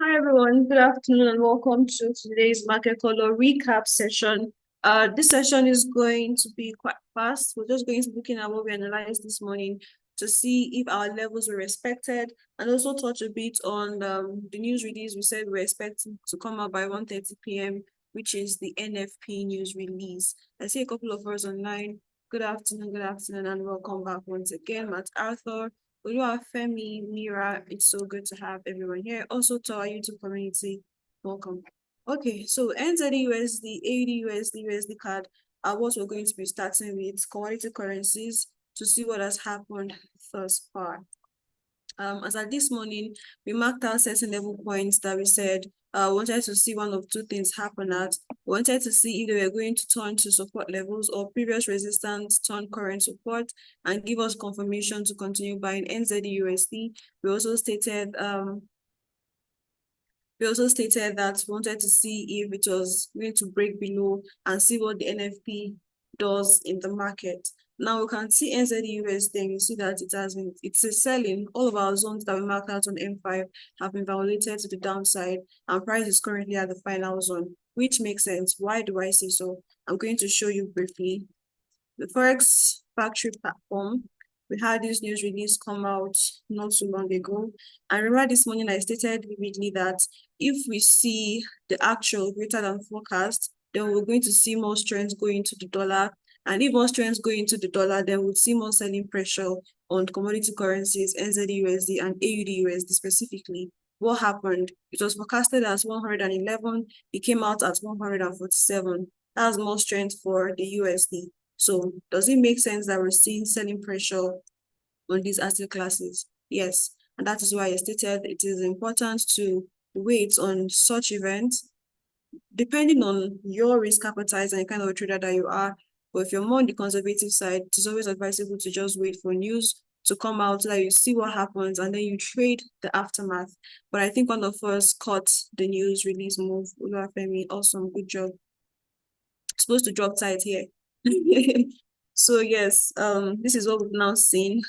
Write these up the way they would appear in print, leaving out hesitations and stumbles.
Hi everyone, good afternoon and welcome to today's market color recap session. This session is going to be quite fast. We're just going to be looking at what we analyzed this morning to see if our levels were respected and also touch a bit on the news release we said we're expecting to come out by 1:30 p.m., which is the NFP news release. I see a couple of us online. Good afternoon, and welcome back once again, Matt Arthur. Femi, Mira, it's so good to have everyone here. Also to our YouTube community, welcome. Okay, so NZD USD, AUD USD, USD CAD are what we're going to be starting with commodity currencies to see what has happened thus far. As at this morning, we marked out certain level points that we said wanted to see one of two things happen at. We wanted to see if they were going to turn to support levels or previous resistance turn current support and give us confirmation to continue buying NZD USD. We also stated that we wanted to see if it was going to break below and see what the NFP does in the market. Now we can see NZD USD and you see that it's a selling. All of our zones that we marked out on M5 have been violated to the downside and price is currently at the final zone, which makes sense. Why do I say so? I'm going to show you briefly. The Forex Factory platform, we had this news release come out not so long ago. And remember this morning I stated vividly that if we see the actual greater than forecast, then we're going to see more strength going into the dollar. And if more strength going into the dollar, then we'll see more selling pressure on commodity currencies, NZD USD and AUD USD specifically. What happened? It was forecasted as 111. It came out at 147. That's more strength for the USD. So does it make sense that we're seeing selling pressure on these asset classes? Yes. And that is why I stated it is important to wait on such events, depending on your risk appetite and the kind of a trader that you are. But if you're more on the conservative side, it's always advisable to just wait for news to come out so that you see what happens and then you trade the aftermath. But I think one of us caught the news release move. Femi, awesome, good job. Supposed to drop tight here. So yes, this is what we've now seen.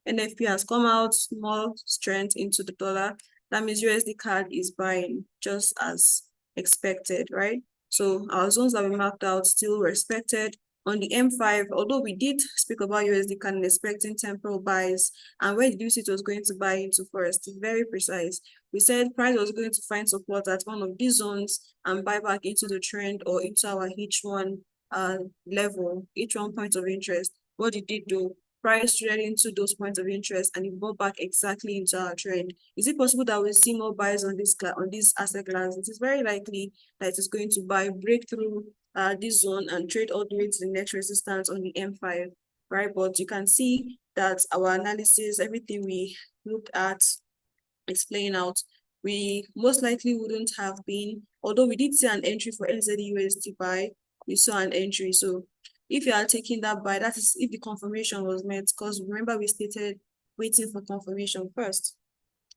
NFP has come out, more strength into the dollar. That means USD CAD is buying just as expected, right? So our zones that we mapped out still respected. On the M5, although we did speak about USD CAD and expecting temporal buys, and where did you see it was going to buy into first? Very precise. We said price was going to find support at one of these zones and buy back into the trend or into our H1 level, H1 point of interest. What did it do? Price traded into those points of interest and it bought back exactly into our trend. Is it possible that we'll see more buys on this asset class? It is very likely that it is going to break through this zone and trade all the way to the next resistance on the M5, right? But you can see that our analysis, everything we looked at is playing out. We most likely wouldn't have been, although we did see an entry for NZD USD buy, we saw an entry. So if you are taking that buy, that is if the confirmation was met, because remember we stated waiting for confirmation first.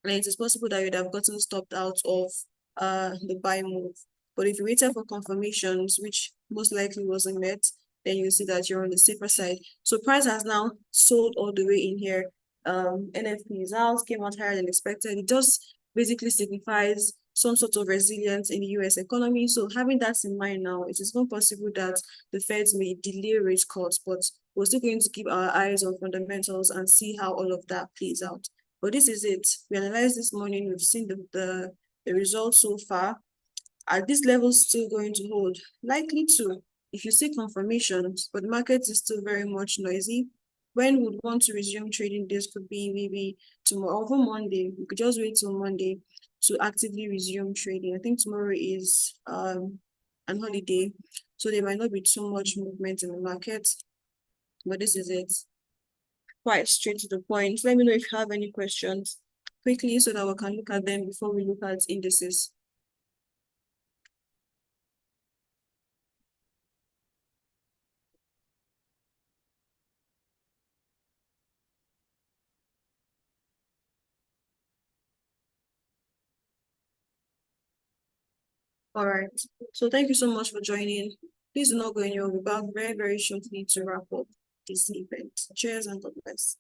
And it is possible that you would have gotten stopped out of the buy move. But if you waited for confirmations, which most likely wasn't met, then you see that you're on the safer side. So price has now sold all the way in here. NFP is out, came out higher than expected. It just basically signifies some sort of resilience in the US economy. So having that in mind now, it is not possible that the Fed may delay rate cuts, but we're still going to keep our eyes on fundamentals and see how all of that plays out. But this is it. We analyzed this morning. We've seen the results so far. Are these levels still going to hold? Likely to, if you see confirmations, but the market is still very much noisy. When would want to resume trading? This could be maybe tomorrow or Monday. We could just wait till Monday to actively resume trading. I think tomorrow is an holiday, so there might not be too much movement in the market. But this is it. Quite straight to the point. Let me know if you have any questions quickly so that we can look at them before we look at indices. All right. So thank you so much for joining. Please do not go anywhere. We'll be back very, very shortly to wrap up this event. Cheers and God bless.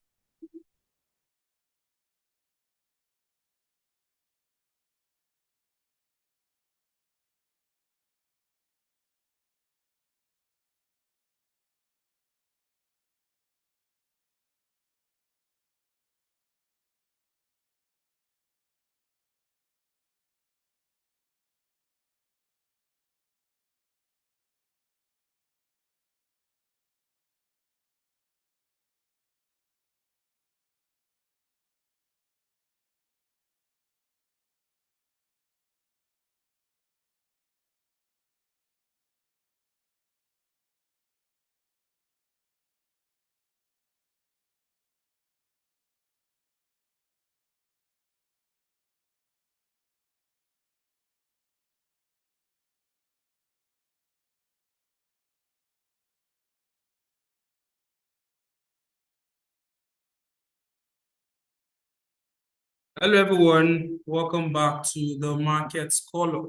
Hello everyone, welcome back to the Market Scholar.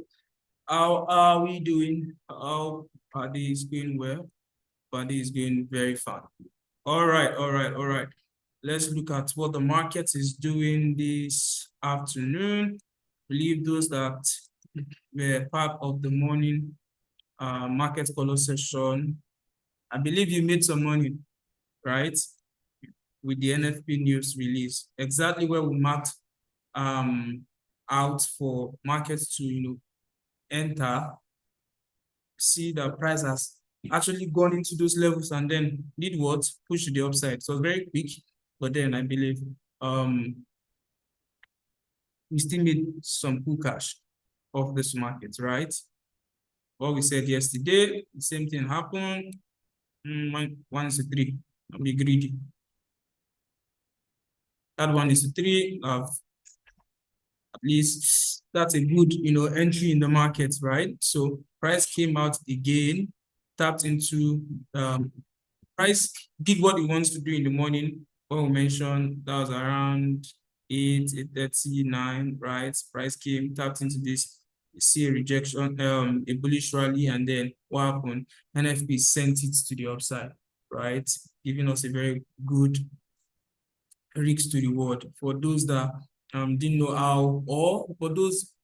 How are we doing? Our party is going well. Party is going very fun. All right. Let's look at what the market is doing this afternoon. I believe those that were part of the morning market color session. I believe you made some money, right? With the NFP news release. Exactly where we marked out for markets to enter, see the price has actually gone into those levels and then did what? Push to the upside. So very quick, but then I believe we still made some cool cash off this market, right? What we said yesterday, the same thing happened. 1 is to 3. I'll be greedy. That 1 is to 3. At least that's a good entry in the market, right? So price came out again, tapped into price did what it wants to do in the morning. What we mentioned, that was around 8:39, right? Price came, tapped into this, see a rejection, a bullish rally, and then what happened? NFP sent it to the upside, right? Giving us a very good risk to reward for those that didn't know how, or for those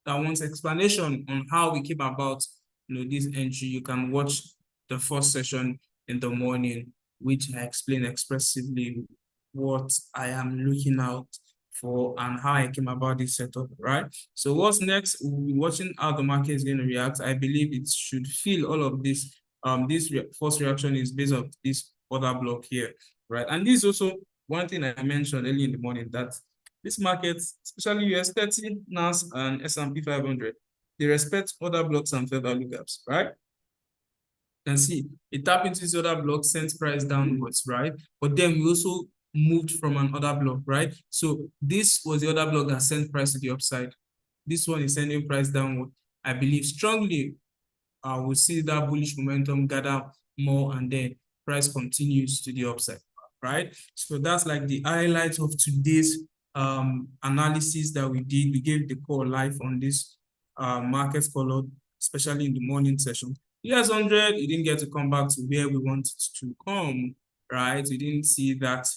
that wants explanation on how we came about this entry. You can watch the first session in the morning, which I explain expressively what I am looking out for and how I came about this setup, right? So what's next? We'll be watching how the market is going to react. I believe it should feel all of this. This first reaction is based on this other block here, right? And this is also one thing I mentioned early in the morning, that this market, especially US 30, NAS, and S&P 500, they respect other blocks and further value gaps, right? You can see it tap into this other block, sent price downwards, right? But then we also moved from another block, right? So this was the other block that sent price to the upside. This one is sending price downward. I believe strongly we'll see that bullish momentum gather more, and then price continues to the upside, right? So that's like the highlight of today's analysis that we did. We gave the call live on this market color, especially in the morning session. US 100, it didn't get to come back to where we wanted to come, right? We didn't see that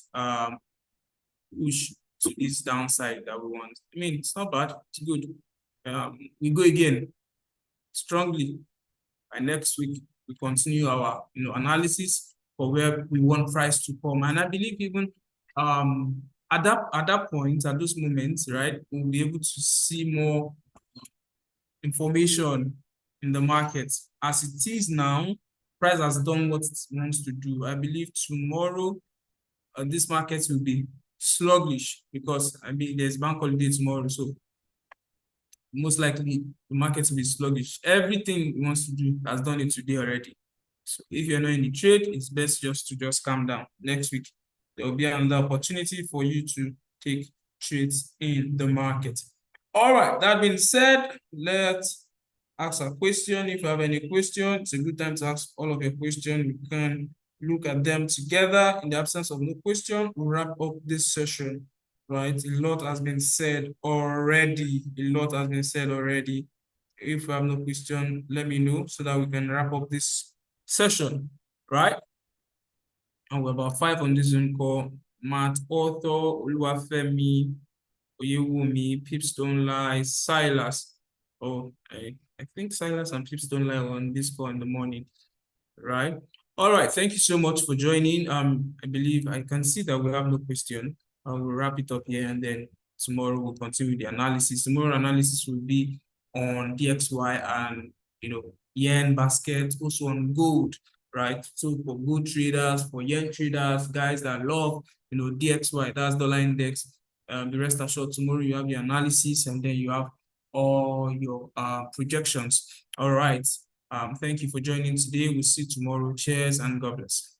push to this downside that we want. I mean, it's not bad, it's good. We go again strongly. By next week, we continue our analysis for where we want price to come. And I believe even at that point, at those moments, right, we'll be able to see more information in the market. As it is now, price has done what it wants to do. I believe tomorrow, this market will be sluggish because there's bank holiday tomorrow, so most likely the market will be sluggish. Everything it wants to do has done it today already. So if you're not in the trade, it's best just to calm down. Next week, there will be another opportunity for you to take trades in the market. All right, that being said, let's ask a question. If you have any question, it's a good time to ask all of your questions. We can look at them together. In the absence of no question, we'll wrap up this session. Right, a lot has been said already. If you have no question, let me know so that we can wrap up this session, right? And we're about 5 on this Zoom call. Matt, Author, Oluwafemi, Oyewumi, Pips Don't Lie, Silas. Oh, I think Silas and Pips Don't Lie on this call in the morning, right? All right, thank you so much for joining. I believe I can see that we have no question. We'll wrap it up here, and then tomorrow we'll continue the analysis. Tomorrow analysis will be on DXY and yen basket, also on gold, right? So for gold traders, for yen traders, guys that love DXY, that's dollar index. The rest assured, tomorrow you have the analysis, and then you have all your projections. All right. Thank you for joining today. We'll see you tomorrow. Cheers and God bless.